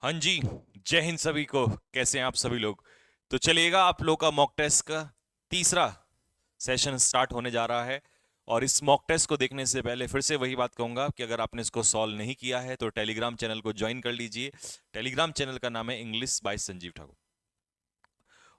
हाँ जी। जय हिंद सभी को। कैसे हैं आप सभी लोग? तो चलिएगा, आप लोग का मॉक टेस्ट का तीसरा सेशन स्टार्ट होने जा रहा है। और इस मॉक टेस्ट को देखने से पहले फिर से वही बात कहूंगा कि अगर आपने इसको सॉल्व नहीं किया है तो टेलीग्राम चैनल को ज्वाइन कर लीजिए। टेलीग्राम चैनल का नाम है इंग्लिश बाय संजीव ठाकुर।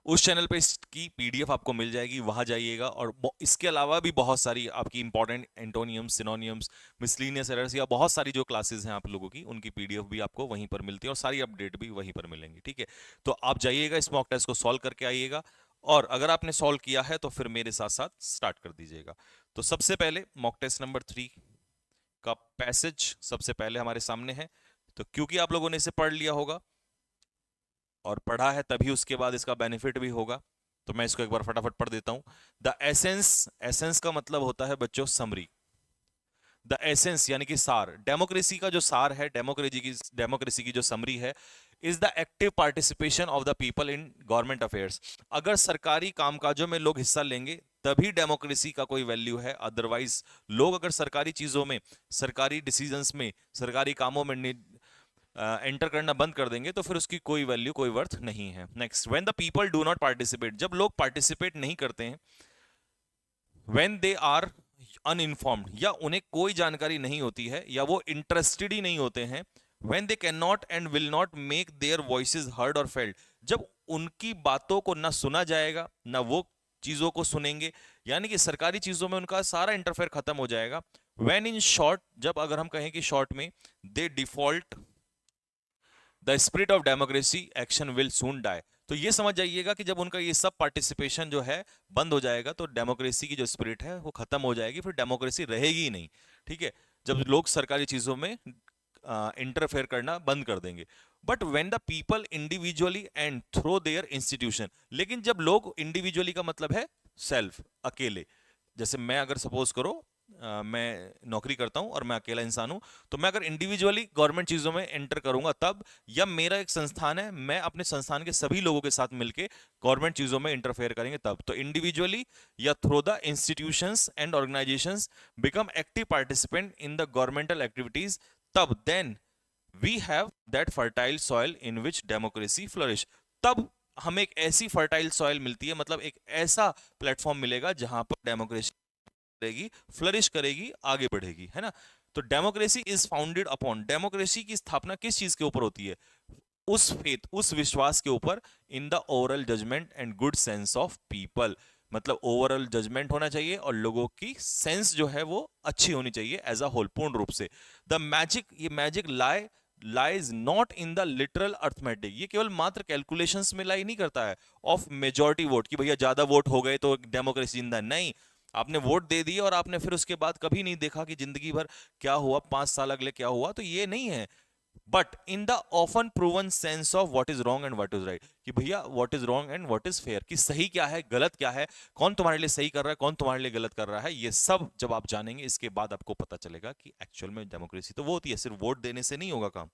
उस चैनल पे इसकी पीडीएफ आपको मिल जाएगी, वहां जाइएगा। और इसके अलावा भी बहुत सारी आपकी इंपॉर्टेंट एंटोनियम्स, सिनोनियम्स, मिसलीनियस एरर्स या बहुत सारी जो क्लासेस हैं आप लोगों की, उनकी पीडीएफ भी आपको वहीं पर मिलती है और सारी अपडेट भी वहीं पर मिलेंगी। ठीक है, तो आप जाइएगा, इस मॉक टेस्ट को सॉल्व करके आइएगा। और अगर आपने सॉल्व किया है तो फिर मेरे साथ साथ स्टार्ट कर दीजिएगा। तो सबसे पहले मॉक टेस्ट नंबर 3 का पैसेज सबसे पहले हमारे सामने है। तो क्योंकि आप लोगों ने इसे पढ़ लिया होगा और पढ़ा है, तभी उसके बाद इसका बेनिफिट भी होगा। तो मैं इसको एक बार फटाफट पढ़ देता हूं। द एसेंस, एसेंस का मतलब होता है बच्चों समरी। द एसेंस यानी कि सार, डेमोक्रेसी का जो सार है, डेमोक्रेसी की जो समरी है, is the active participation of the people in government affairs. अगर सरकारी कामकाजों में लोग हिस्सा लेंगे तभी डेमोक्रेसी का कोई वैल्यू है। अदरवाइज लोग अगर सरकारी चीजों में, सरकारी डिसीजंस में, सरकारी कामों में एंटर करना बंद कर देंगे तो फिर उसकी कोई वैल्यू, कोई वर्थ नहीं है। Next, when the people do not participate, जब लोग पार्टिसिपेट नहीं करते हैं, व्हेन दे आर अनइन्फॉर्म्ड, या उन्हें कोई जानकारी नहीं होती है या वो इंटरेस्टेड ही नहीं होते हैं, when they can not and will not make their voices heard और फेल्ड, जब उनकी बातों को ना सुना जाएगा ना वो चीजों को सुनेंगे, यानी कि सरकारी चीजों में उनका सारा इंटरफेयर खत्म हो जाएगा। व्हेन इन शॉर्ट, जब अगर हम कहें कि शॉर्ट में, they default the spirit of democracy action will soon die, तो ये समझ जाइएगा कि जब उनका ये सब पार्टिसिपेशन जो है बंद हो जाएगा तो डेमोक्रेसी की जो स्पिरिट है वो खत्म हो जाएगी, फिर डेमोक्रेसी रहेगी ही नहीं। ठीक है, जब लोग सरकारी चीजों में इंटरफेयर करना बंद कर देंगे। But when the people individually and throw their institution, लेकिन जब लोग इंडिविजुअली का मतलब है सेल्फ, अकेले, जैसे मैं अगर सपोज करो मैं नौकरी करता हूं और मैं अकेला इंसान हूं, तो मैं अगर इंडिविजुअली गवर्नमेंट चीजों में एंटर करूंगा तब, या मेरा एक संस्थान है, मैं अपने संस्थान के सभी लोगों के साथ मिलकर गवर्नमेंट चीजों में इंटरफेयर करेंगे तब, तो इंडिविजुअली या through the institutions and organisations become active participant in the governmental activities, तब then we have that fertile soil in which democracy flourish, तब हमें एक ऐसी फर्टाइल सॉइल मिलती है, मतलब एक ऐसा प्लेटफॉर्म मिलेगा जहां पर डेमोक्रेसी करेगी, फ्लरिश करेगी, आगे बढ़ेगी, है ना। तो democracy is founded upon, democracy की स्थापना किस चीज के ऊपर होती है? उस फेथ, उस विश्वास के ऊपर, in the overall judgement and good sense of people, मतलब ओवरऑल जजमेंट होना चाहिए और लोगों की सेंस जो है वो अच्छी होनी चाहिए एज अ होल, पूर्ण रूप से। द मैजिक, ये magic lies not in the literal arithmetic, ये केवल मात्र कैलकुलेशंस में लाई नहीं करता है ऑफ मेजॉरिटी वोट, कि भैया ज्यादा वोट हो गए तो डेमोक्रेसी जिंदा, नहीं। आपने वोट दे दिए और आपने फिर उसके बाद कभी नहीं देखा कि जिंदगी भर क्या हुआ, 5 साल अगले क्या हुआ, तो ये नहीं है। But in the often proven sense of what is wrong and what is right, कि भैया what is wrong and what is fair, कि सही क्या है, गलत क्या है, कौन तुम्हारे लिए सही कर रहा है, कौन तुम्हारे लिए गलत कर रहा है, ये सब जब आप जानेंगे इसके बाद आपको पता चलेगा कि एक्चुअल में डेमोक्रेसी तो वो होती है, सिर्फ वोट देने से नहीं होगा काम,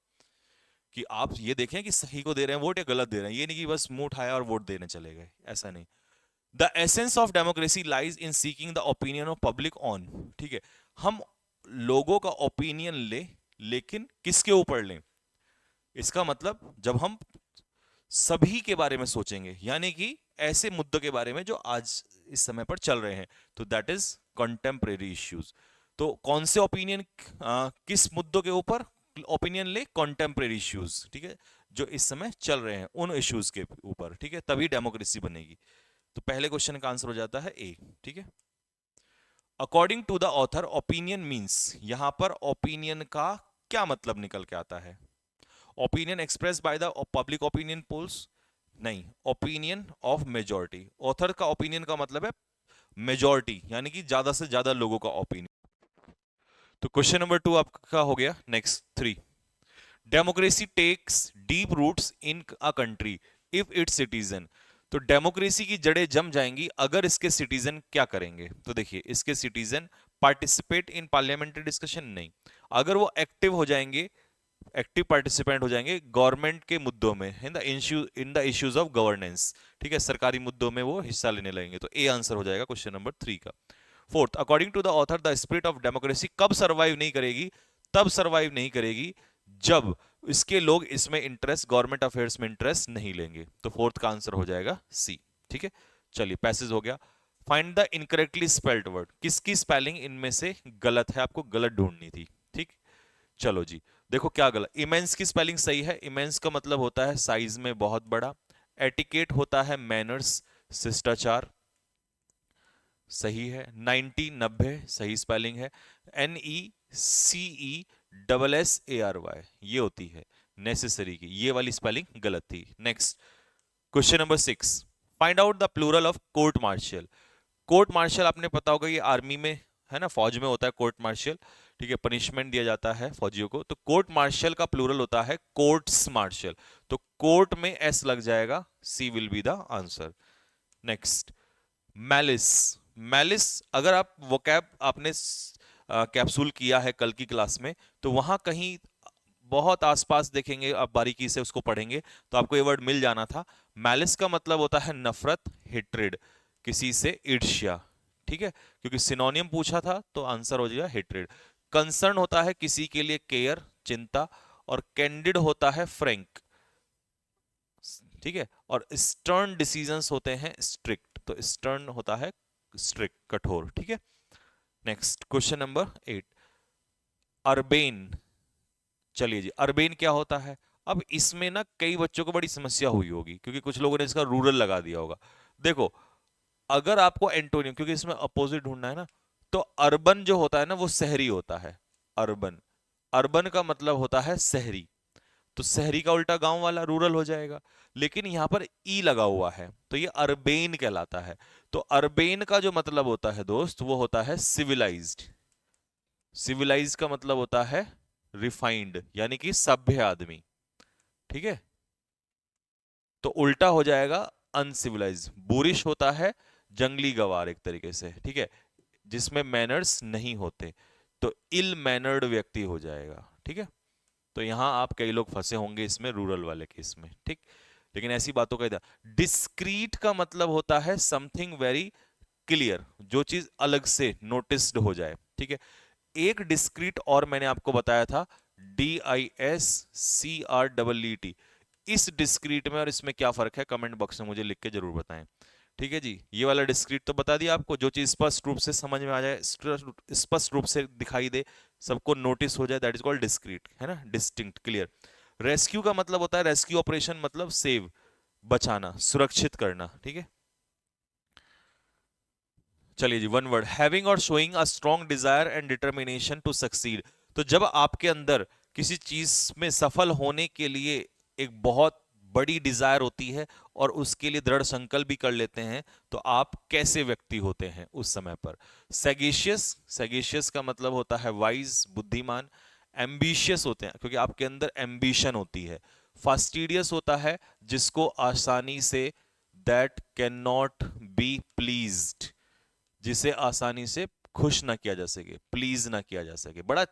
कि आप ये देखें कि सही को दे रहे हैं वोट या गलत दे रहे हैं, ये नहीं कि बस मुंह उठाया और वोट देने चले गए, ऐसा नहीं। The essence of democracy lies in seeking the opinion of public on, ठीक है, हम लोगों का ओपिनियन ले, लेकिन किसके ऊपर लें? इसका मतलब जब हम सभी के बारे में सोचेंगे, यानी कि ऐसे मुद्दों के बारे में जो आज इस समय पर चल रहे हैं, तो दैट इज कंटेम्परेरी इश्यूज। तो कौन से ओपिनियन, किस मुद्दों के ऊपर ओपिनियन ले? कंटेम्परेरी इश्यूज, ठीक है, जो इस समय चल रहे हैं उन इश्यूज के ऊपर, ठीक है, तभी डेमोक्रेसी बनेगी। तो पहले क्वेश्चन का आंसर हो जाता है ए, ठीक है। According to the author, opinion means, यहां पर ओपिनियन का क्या मतलब निकल के आता है? Opinion express by the public opinion polls, नहीं, ओपिनियन ऑफ मेजॉरिटी। ऑथर का ओपिनियन का मतलब है मेजॉरिटी, यानी कि ज्यादा से ज्यादा लोगों का ओपिनियन। तो क्वेश्चन नंबर 2 आपका हो गया। Next 3, democracy takes deep roots in a country if its citizen, तो डेमोक्रेसी की जड़ें जम जाएंगी अगर इसके सिटीजन क्या करेंगे? तो देखिए, इसके citizen participate in parliamentary discussion, नहीं, अगर वो एक्टिव हो जाएंगे, एक्टिव पार्टिसिपेंट हो जाएंगे गवर्नमेंट के मुद्दों में, in the issues of governance, ठीक है, सरकारी मुद्दों में वो हिस्सा लेने लगेंगे, तो ए आंसर हो जाएगा क्वेश्चन नंबर 3 का। Fourth, according to the author, the spirit of democracy कब सर्वाइव नहीं करेगी? तब सर्वाइव नहीं करेगी जब इसके लोग इसमें इंटरेस्ट, गवर्नमेंट अफेयर्स में इंटरेस्ट नहीं लेंगे। तो फोर्थ का आंसर हो जाएगा सी। ठीक है, चलिए पैसेज हो गया। Find the incorrectly spelled word, किसकी स्पेलिंग इनमें से गलत है, आपको गलत ढूंढनी थी। ठीक, चलो जी, देखो क्या गलत। इमेंस की स्पेलिंग सही है, इमेंस का मतलब होता है साइज में बहुत बड़ा। एटिकेट होता है मैनर्स, शिष्टाचार, सही है। 90 90 सही स्पेलिंग है। NECESSARY ये होती है नेसेसरी की, ये वाली स्पेलिंग गलत थी। Next question number 6, find out the plural of court martial. Court martial आपने पता होगा, ये आर्मी में है ना, फौज में होता है कोर्ट मार्शल। ठीक है, पनिशमेंट दिया जाता है फौजियों को। तो कोर्ट मार्शल का प्लूरल होता है कोर्ट्स मार्शल। तो कोर्ट में एस लग जाएगा, C will be the answer. Next, malice. Malice अगर आप वोकैब आपने कैप्सूल किया है कल की क्लास में, तो वहां कहीं बहुत आसपास देखेंगे, आप बारीकी से उसको पढ़ेंगे तो आपको ये वर्ड मिल जाना था। मैलिस का मतलब होता है नफरत, हेट्रेड, किसी से ईर्ष्या। ठीक है, क्योंकि सिनोनियम पूछा था तो आंसर हो जाएगा हेट्रेड। कंसर्न होता है किसी के लिए केयर, चिंता। और कैंडिड होता है फ्रैंक। ठीक है, और स्टर्न डिसीजंस होते हैं स्ट्रिक्ट। तो स्टर्न होता है स्ट्रिक्ट, कठोर। ठीक है, नेक्स्ट क्वेश्चन नंबर 8, अर्बेन। चलिए जी, अर्बेन क्या होता है। अब इसमें ना कई बच्चों को बड़ी समस्या हुई होगी, क्योंकि कुछ लोगों ने इसका रूरल लगा दिया होगा। देखो, अगर आपको एंटोनियम, क्योंकि इसमें अपोजिट ढूंढना है ना, तो अर्बन जो होता है ना वो शहरी होता है। अर्बन, अर्बन का मतलब होता है शहरी। तो शहरी का उल्टा गांव वाला, रूरल हो जाएगा। लेकिन यहां पर ई लगा हुआ है तो ये अर्बेन कहलाता है। तो अर्बेन का जो मतलब होता है दोस्त, वो होता है सिविलाइज्ड। सिविलाइज का मतलब होता है रिफाइंड, यानी कि सभ्य आदमी। ठीक है, तो उल्टा हो जाएगा अनसिविलाइज। बुरिश होता है जंगली गवार एक तरीके से। ठीक है, जिसमें मैनर्स नहीं होते, तो इल मैनर्ड व्यक्ति हो जाएगा। ठीक है, तो यहां आप कई लोग फंसे होंगे इसमें, रूरल वाले केस में। ठीक, लेकिन ऐसी बातों का इधर। डिस्क्रीट का मतलब होता है समथिंग वेरी क्लियर, जो चीज अलग से नोटिस्ड हो जाए। ठीक है, एक डिस्क्रीट और मैंने आपको बताया था, DISCREET। इस डिस्क्रीट में और इसमें क्या फर्क है, कमेंट बॉक्स में मुझे लिख के जरूर बताएं। ठीक है जी, ये वाला डिस्क्रीट तो बता दिया आपको, जो चीज स्पष्ट रूप से समझ में आ जाए, स्पष्ट रूप से दिखाई दे, सबको नोटिस हो जाए, दैट इज कॉल्ड डिस्क्रीट, है ना, डिस्टिंक्ट, क्लियर। रेस्क्यू का मतलब होता है, रेस्क्यू ऑपरेशन मतलब सेव, बचाना, सुरक्षित करना। ठीक है, चलिए जी, वन वर्ड, हैविंग और showing a strong desire and determination to succeed. तो जब आपके अंदर किसी चीज में सफल होने के लिए एक बहुत बड़ी डिजायर होती है और उसके लिए दृढ़ संकल्प भी कर लेते हैं, तो आप कैसे व्यक्ति होते हैं उस समय पर। सैगेशियस, सैगेशियस का मतलब होता है वाइज, बुद्धिमान। एम्बिशियस होते हैं क्योंकि आपके अंदर एम्बिशन होती है। फास्टिडियस होता है जिसको आसानी से, that can not be pleased, जिसे आसानी से खुश ना किया जा सके, प्लीज ना किया जा सके। बड़ा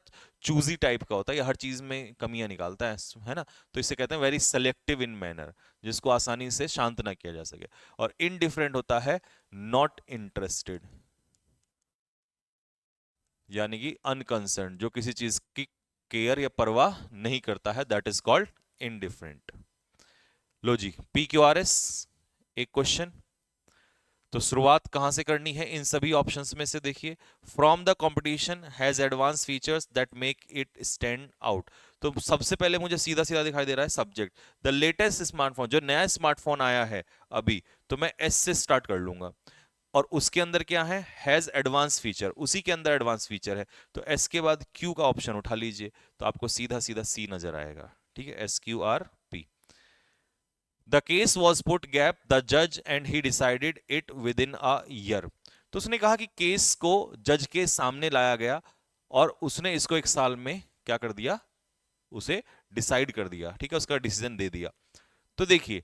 चूजी टाइप का होता है, ये हर चीज में कमियां निकालता है ना। तो इसे कहते हैं वेरी सेलेक्टिव इन मैनर, जिसको आसानी से शांत ना किया जा सके। और इनडिफरेंट होता है नॉट इंटरेस्टेड, यानी कि अनकंसर्न, जो किसी चीज की केयर या परवाह नहीं करता है, दैट इज कॉल्ड इनडिफरेंट। लो जी, PQRS एक क्वेश्चन। तो शुरुआत कहां से करनी है इन सभी ऑप्शंस में से, देखिए, from the competition has advance features that make it stand out. तो सबसे पहले मुझे सीधा सीधा दिखाई दे रहा है सब्जेक्ट, द लेटेस्ट स्मार्टफोन, जो नया स्मार्टफोन आया है अभी, तो मैं एस से स्टार्ट कर लूंगा। और उसके अंदर क्या है, हैज एडवांस फीचर, उसी के अंदर एडवांस फीचर है। तो एस के बाद क्यू का ऑप्शन उठा लीजिए, तो आपको सीधा सीधा सी नजर आएगा। ठीक है, SQRP। The case was put gap the जज and he decided it within a year. तो उसने कहा कि केस को जज के सामने लाया गया और उसने इसको एक साल में क्या कर दिया, उसे डिसाइड कर दिया। ठीक है, उसका डिसीजन दे दिया। तो देखिए,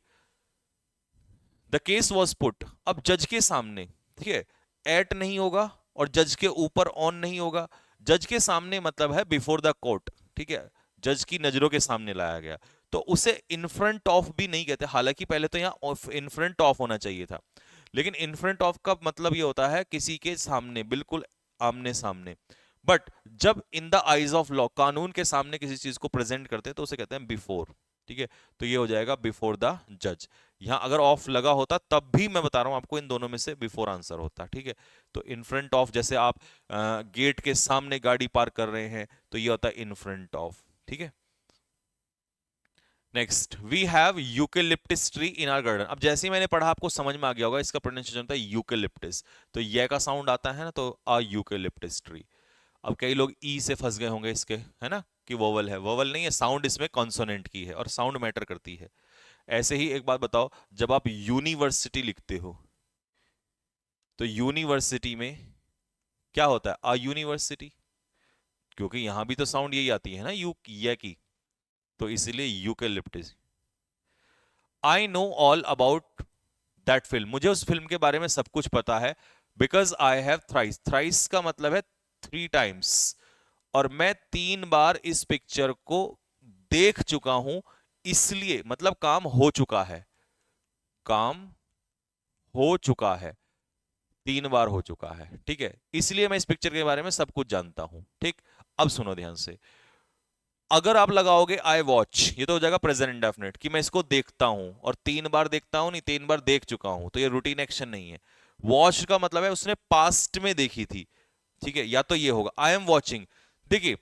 द केस वॉज पुट, अब जज के सामने, ठीक है, एट नहीं होगा और जज के ऊपर ऑन नहीं होगा। जज के सामने मतलब है बिफोर द कोर्ट। ठीक है, जज की नजरों के सामने लाया गया, तो उसे इन फ्रंट ऑफ भी नहीं कहते। हालांकि पहले तो यहाँ इन फ्रंट ऑफ होना चाहिए था, लेकिन इन फ्रंट ऑफ का मतलब ये होता है किसी के सामने, बिल्कुल आमने सामने। बट जब in the eyes of law, कानून के सामने किसी चीज को प्रेजेंट करते हैं तो उसे कहते हैं बिफोर। ठीक है, तो ये हो जाएगा बिफोर द जज। यहां अगर ऑफ लगा होता तब भी मैं बता रहा हूं आपको इन दोनों में से बिफोर आंसर होता। ठीक है, तो इन फ्रंट ऑफ, जैसे आप गेट के सामने गाड़ी पार्क कर रहे हैं तो ये होता है इन फ्रंट ऑफ। ठीक है, next we have eucalyptus tree in our garden. अब जैसे ही मैंने पढ़ा आपको समझ में आ गया होगा इसका प्रोनाउंसिएशन होता है यूकेलिप्टिस, तो ये का साउंड आता है ना, तो अ यूकेलिप्टिस ट्री। अब कई लोग ई से फंस गए होंगे इसके, है ना, कि वोवल है, वोवल नहीं है, साउंड इसमें कॉन्सोनेंट की है और साउंड मैटर करती है। ऐसे ही एक बात बताओ, जब आप यूनिवर्सिटी लिखते हो तो यूनिवर्सिटी में क्या होता है, अ यूनिवर्सिटी, क्योंकि यहां भी तो साउंड यही आती है ना, यू ये की, तो इसीलिए eucalyptus. I know all about that film, मुझे उस फिल्म के बारे में सब कुछ पता है। Because I have thrice, thrice का मतलब है 3 टाइम्स, और मैं 3 बार इस पिक्चर को देख चुका हूं, इसलिए मतलब काम हो चुका है, काम हो चुका है, 3 बार हो चुका है। ठीक है, इसलिए मैं इस पिक्चर के बारे में सब कुछ जानता हूं। ठीक, अब सुनो ध्यान से, अगर आप लगाओगे आई वॉच, ये तो हो जाएगा प्रेजेंट इंडेफिनिट, कि मैं इसको देखता हूं, और 3 बार देखता हूं नहीं, 3 बार देख चुका हूं, तो ये रूटीन एक्शन नहीं है। वॉच का मतलब है उसने पास्ट में देखी थी। ठीक है, या तो ये होगा आई एम वॉचिंग। देखिए,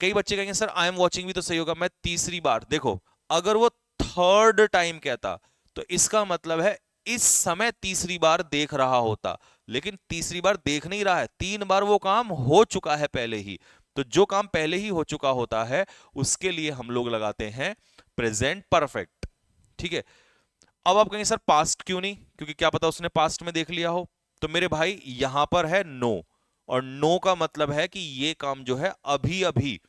कई बच्चे कहेंगे सर आई एम वॉचिंग भी तो सही होगा, मैं तीसरी बार, देखो अगर वो थर्ड टाइम कहता तो इसका मतलब है इस समय तीसरी बार देख रहा होता, लेकिन तीसरी बार देख नहीं रहा है, 3 बार वो काम हो चुका है पहले ही। तो जो काम पहले ही हो चुका होता है उसके लिए हम लोग लगाते हैं प्रेजेंट परफेक्ट। ठीक है, अब आप कहेंगे सर पास्ट क्यों नहीं, क्योंकि क्या पता उसने पास्ट में देख लिया हो। तो मेरे भाई यहां पर है नो, और नो का मतलब है कि ये काम जो है अभी अभी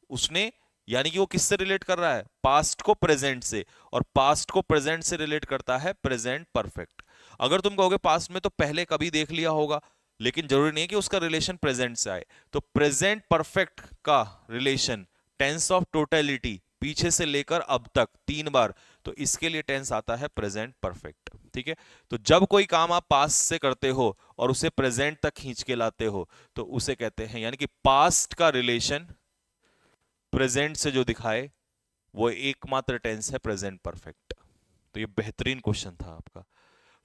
उसने, यानी कि वो किससे रिलेट कर रहा है, पास्ट को प्रेजेंट से, और पास्ट को प्रेजेंट से रिलेट करता है प्रेजेंट परफेक्ट। अगर तुम कहोगे पास्ट में तो पहले कभी देख लिया होगा, लेकिन जरूरी नहीं है कि उसका रिलेशन प्रेजेंट से आए। तो प्रेजेंट परफेक्ट का रिलेशन टेंस ऑफ टोटलिटी, पीछे से लेकर अब तक 3 बार, तो इसके लिए टेंस आता है प्रेजेंट परफेक्ट। ठीक है, तो जब कोई काम आप पास्ट से करते हो और उसे प्रेजेंट तक खींच के लाते हो तो उसे कहते हैं, यानी कि पास्ट का रिलेशन प्रेजेंट से जो दिखाए वो एकमात्र टेंस है प्रेजेंट परफेक्ट। तो ये बेहतरीन क्वेश्चन था आपका।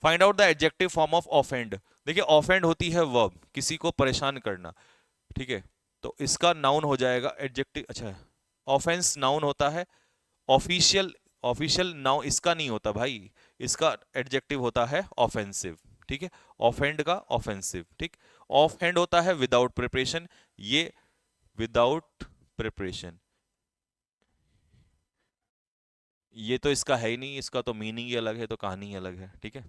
Find out the adjective form of offend. देखिए ऑफेंड होती है वर्ब, किसी को परेशान करना। ठीक है, तो इसका नाउन हो जाएगा एडजेक्टिव, अच्छा ऑफेंस नाउन होता है, ऑफिशियल, ऑफिशियल नाउन इसका नहीं होता भाई, इसका एडजेक्टिव होता है ऑफेंसिव। ठीक है, ऑफेंड का ऑफेंसिव। ठीक, ऑफ हैंड होता है विदाउट प्रिपरेशन, ये विदाउट प्रिपरेशन, ये तो इसका है ही नहीं, इसका तो मीनिंग ही अलग है, तो कहानी ही अलग है। ठीक है,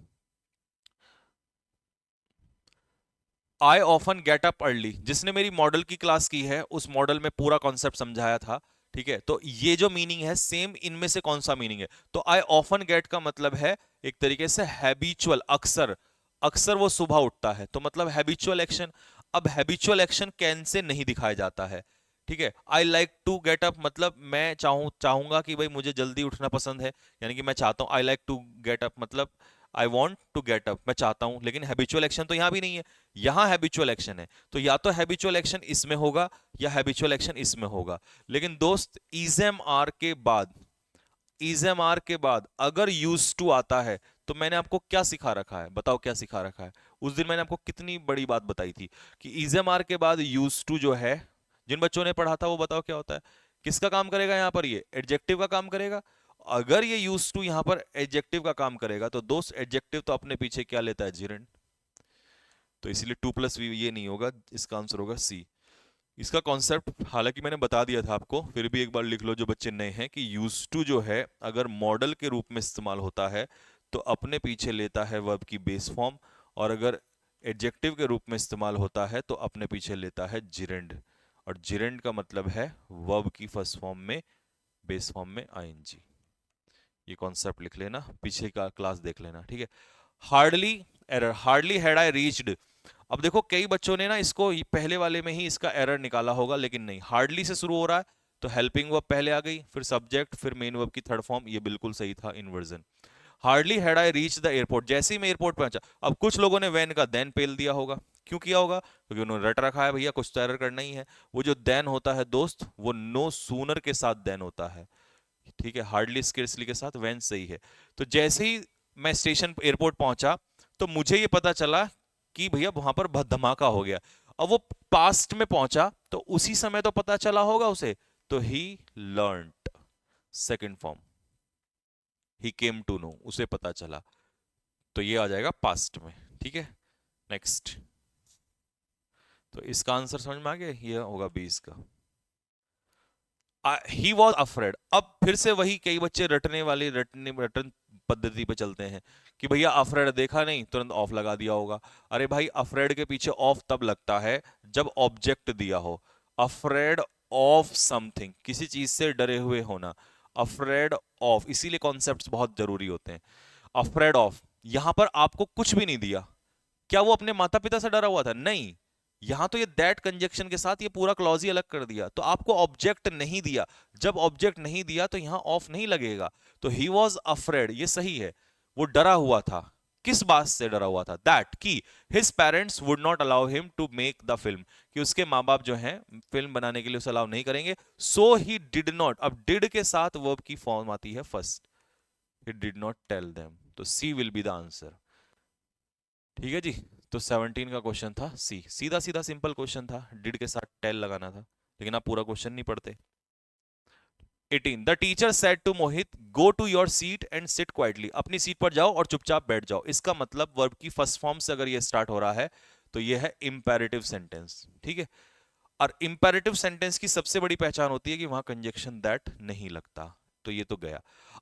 I often get up early, जिसने मेरी मॉडल की क्लास की है उस मॉडल में पूरा कॉन्सेप्ट समझाया था। ठीक है, तो ये जो मीनिंग है सेम इनमें से कौन सा मीनिंग है, तो आई ऑफन गेट का मतलब है एक तरीके से हैबिचुअल, अक्सर, अक्सर वो सुबह उठता है, तो मतलब हैबिचुअल एक्शन। अब हैबिचुअल एक्शन कैन से नहीं दिखाया जाता है। ठीक है, I like to get up मतलब मैं चाहूंगा कि भाई मुझे जल्दी उठना पसंद है, यानी कि मैं चाहता हूं, I like to get up मतलब I want to get up, मैं चाहता हूं, लेकिन हैबिचुअल एक्शन तो यहां भी नहीं है, यहां हैबिचुअल एक्शन है, तो या तो हैबिचुअल एक्शन इसमें होगा या हैबिचुअल एक्शन इसमें होगा। लेकिन दोस्त इजम आर के बाद, इजम आर के बाद अगर यूज टू आता है तो मैंने आपको क्या सिखा रखा है, बताओ क्या सिखा रखा है। उस दिन मैंने आपको कितनी बड़ी बात बताई थी कि इजम आर के बाद यूज टू जो है, जिन बच्चों ने पढ़ा था वो बताओ क्या होता है, किसका काम करेगा यहाँ पर, ये एडजेक्टिव का काम करेगा। अगर ये यूज टू यहां पर एडजेक्टिव का काम करेगा तो दोस्त एडजेक्टिव तो अपने पीछे क्या लेता है, जिरेंड, तो इसलिए 2+V ये नहीं होगा, इसका आंसर होगा सी। इसका कॉन्सेप्ट हालांकि मैंने बता दिया था आपको, फिर भी एक बार लिख लो जो बच्चे नए हैं, कि यूज टू जो है अगर मॉडल के रूप में इस्तेमाल होता है तो अपने पीछे लेता है वर्ब की बेस फॉर्म, और अगर एडजेक्टिव के रूप में इस्तेमाल होता है तो अपने पीछे लेता है जिरेंड, और जिरेंड का मतलब है वर्ब की फर्स्ट फॉर्म में बेस फॉर्म में आईएनजी। ये कॉन्सेप्ट लिख लेना, पीछे का क्लास देख लेना। ठीक है, hardly error, hardly had I reached. अब देखो कई बच्चों ने ना इसको पहले वाले में ही इसका एरर निकाला होगा, लेकिन नहीं, हार्डली से शुरू हो रहा है तो हेल्पिंग वर्ब पहले आ गई, फिर सब्जेक्ट, फिर मेन वर्ब की थर्ड फॉर्म, ये बिल्कुल सही था inversion. Hardly had I reach the airport, जैसे ही मैं एयरपोर्ट पहुंचा, अब कुछ लोगों ने वैन का देन पेल दिया होगा, क्यों किया होगा? क्योंकि उन्होंने रट रखा है भैया कुछ तो एरर करना ही है। वो जो देन होता है दोस्त, वो नो सूनर के साथ देन होता है, ठीक है, हार्डली स्केर्सली के साथ व्हेन सही है। तो जैसे ही मैं स्टेशन एयरपोर्ट पहुंचा तो मुझे ये पता चला कि भैया वहां पर धमाका हो गया। अब वो पास्ट में पहुंचा तो उसी समय तो पता चला होगा उसे, तो he learned, second form, he came to know, उसे पता चला, तो ये आ जाएगा पास्ट में, ठीक है। नेक्स्ट, तो इसका आंसर समझ में आ गया, ये होगा 20 का। He was afraid. अब फिर से वही, कई बच्चे रटने वाली रटन पद्धति पे चलते हैं कि भैया अफ्रेड देखा नहीं, तुरंत ऑफ लगा दिया होगा। अरे भाई अफ्रेड के पीछे ऑफ तब लगता है जब ऑब्जेक्ट दिया हो। अफ्रेड ऑफ समथिंग, किसी चीज से डरे हुए होना, अफ्रेड ऑफ, इसीलिए कॉन्सेप्ट्स बहुत जरूरी होते हैं। अफ्रेड ऑफ, यहां पर आपको कुछ भी नहीं दिया, क्या वो अपने माता पिता से डरा हुआ था? नहीं, यहां तो ये दैट कंजक्शन के साथ ये पूरा क्लॉज ही अलग कर दिया, तो आपको ऑब्जेक्ट नहीं दिया। जब ऑब्जेक्ट नहीं दिया तो यहां ऑफ नहीं लगेगा। तो ही वॉज अफ्रेड, ये सही है, वो डरा हुआ था। किस बात से डरा हुआ था? दैट, कि his parents would not allow him to make the film, कि उसके माँ बाप जो हैं फिल्म बनाने के लिए उसे अलाउ नहीं करेंगे। सो ही डिड नॉट, अब डिड के साथ वर्ब की फॉर्म आती है first, he did not tell them, तो C will be the answer, ठीक है जी। तो 17 का क्वेश्चन था सी, सीधा सीधा सिंपल क्वेश्चन था, डिड के साथ टेल लगाना था, लेकिन आप पूरा क्वेश्चन नहीं पढ़ते। 18, the teacher said to Mohit go to your seat and sit quietly, अपनी सीट पर जाओ और चुपचाप बैठ जाओ। इसका मतलब वर्ब की फर्स्ट फॉर्म से अगर ये स्टार्ट हो रहा है तो ये है इंपेरेटिव सेंटेंस, ठीक है। और इंपेरेटिव सेंटेंस की सबसे बड़ी पहचान होती है कि वहां कंजक्शन दैट नहीं लगता, तो ये तो गया।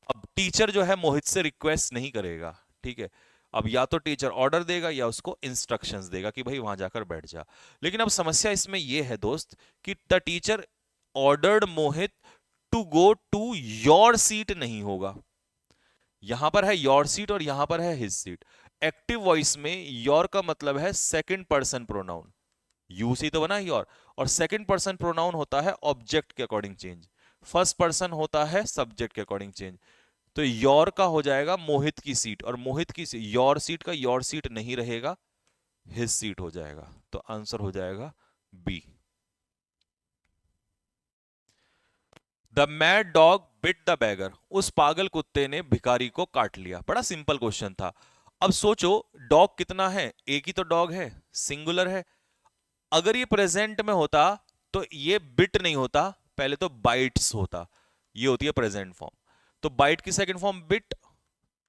अब टीचर जो है मोहित से रिक्वेस्ट नहीं करेगा, ठीक है। अब या तो टीचर ऑर्डर देगा या उसको इंस्ट्रक्शंस देगा कि भाई वहां जाकर बैठ जा। लेकिन अब समस्या इसमें यह है दोस्त कि the teacher ordered Mohit to go to your seat नहीं होगा। यहां पर है योर सीट और यहां पर है हिज सीट। एक्टिव वॉइस में योर का मतलब है सेकंड पर्सन प्रोनाउन, यू से तो बना योर, और सेकंड पर्सन प्रोनाउन होता है ऑब्जेक्ट के अकॉर्डिंग चेंज, फर्स्ट पर्सन होता है सब्जेक्ट के अकॉर्डिंग चेंज। तो योर का हो जाएगा मोहित की सीट, और मोहित की योर सीट का योर सीट नहीं रहेगा, हिज सीट हो जाएगा। तो आंसर हो जाएगा B. The mad dog bit the beggar, उस पागल कुत्ते ने भिखारी को काट लिया। बड़ा सिंपल क्वेश्चन था। अब सोचो डॉग कितना है, एक ही तो डॉग है, सिंगुलर है। अगर ये प्रेजेंट में होता तो ये बिट नहीं होता, पहले तो बाइट्स होता, ये होती है प्रेजेंट फॉर्म। तो बाइट की सेकंड फॉर्म बिट,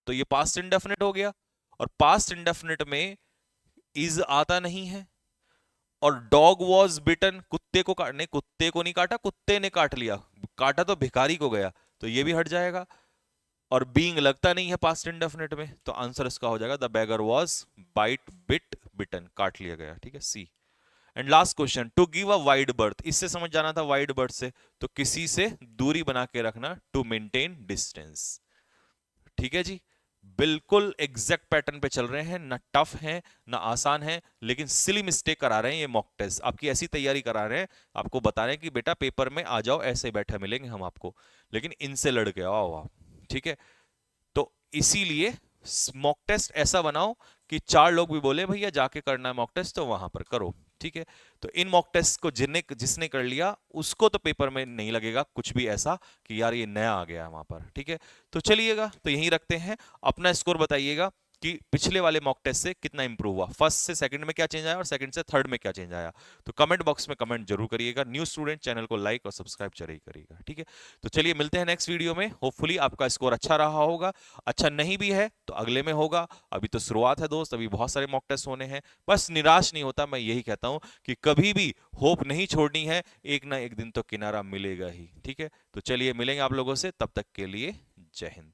तो ये पास्ट इंडेफिनिट हो गया, और पास्ट इंडेफिनिट में इज आता नहीं है। और डॉग वॉज बिटन, कुत्ते को काटने, कुत्ते को नहीं काटा, कुत्ते ने काट लिया, काटा तो भिखारी को गया, तो ये भी हट जाएगा। और बीइंग लगता नहीं है पास्ट इंडेफिनिट में, तो आंसर इसका हो जाएगा the beggar was bite bit bitten, काट लिया गया, ठीक है, C. And last question, to give a wide berth, इससे समझ जाना था वाइड बर्थ से, तो किसी से दूरी बना के रखना, टू मेंटेन डिस्टेंस, ठीक है जी। बिल्कुल एग्जैक्ट पैटर्न पे चल रहे हैं, ना टफ है ना आसान है, लेकिन सिली मिस्टेक करा रहे हैं ये मॉक टेस्ट, आपकी ऐसी तैयारी करा रहे हैं, आपको बता रहे हैं कि बेटा पेपर में आ जाओ, ऐसे बैठे मिलेंगे हम आपको, लेकिन इनसे लड़ के आओ आप, ठीक है। तो इसीलिए मॉक टेस्ट ऐसा बनाओ कि 4 लोग भी बोले भैया जाके करना है मॉक टेस्ट, तो वहां पर करो, ठीक है। तो इन मॉक टेस्ट को जिसने कर लिया उसको तो पेपर में नहीं लगेगा कुछ भी ऐसा कि यार ये नया आ गया वहां पर, ठीक है। तो चलिएगा, तो यहीं रखते हैं, अपना स्कोर बताइएगा कि पिछले वाले मॉक टेस्ट से कितना इंप्रूव हुआ, फर्स्ट से सेकंड में क्या चेंज आया और सेकंड से थर्ड में क्या चेंज आया। तो कमेंट बॉक्स में कमेंट जरूर करिएगा। न्यू स्टूडेंट चैनल को लाइक और सब्सक्राइब जरूर करिएगा, ठीक है। तो चलिए मिलते हैं नेक्स्ट वीडियो में, होपफुली आपका स्कोर अच्छा रहा होगा, अच्छा नहीं भी है तो अगले में होगा। अभी तो शुरुआत है दोस्त, अभी बहुत सारे मॉक टेस्ट होने हैं, बस निराश नहीं होता, मैं यही कहता हूं कि कभी भी होप नहीं छोड़नी है, एक ना एक दिन तो किनारा मिलेगा ही, ठीक है। तो चलिए मिलेंगे आप लोगों से, तब तक के लिए जय हिंद।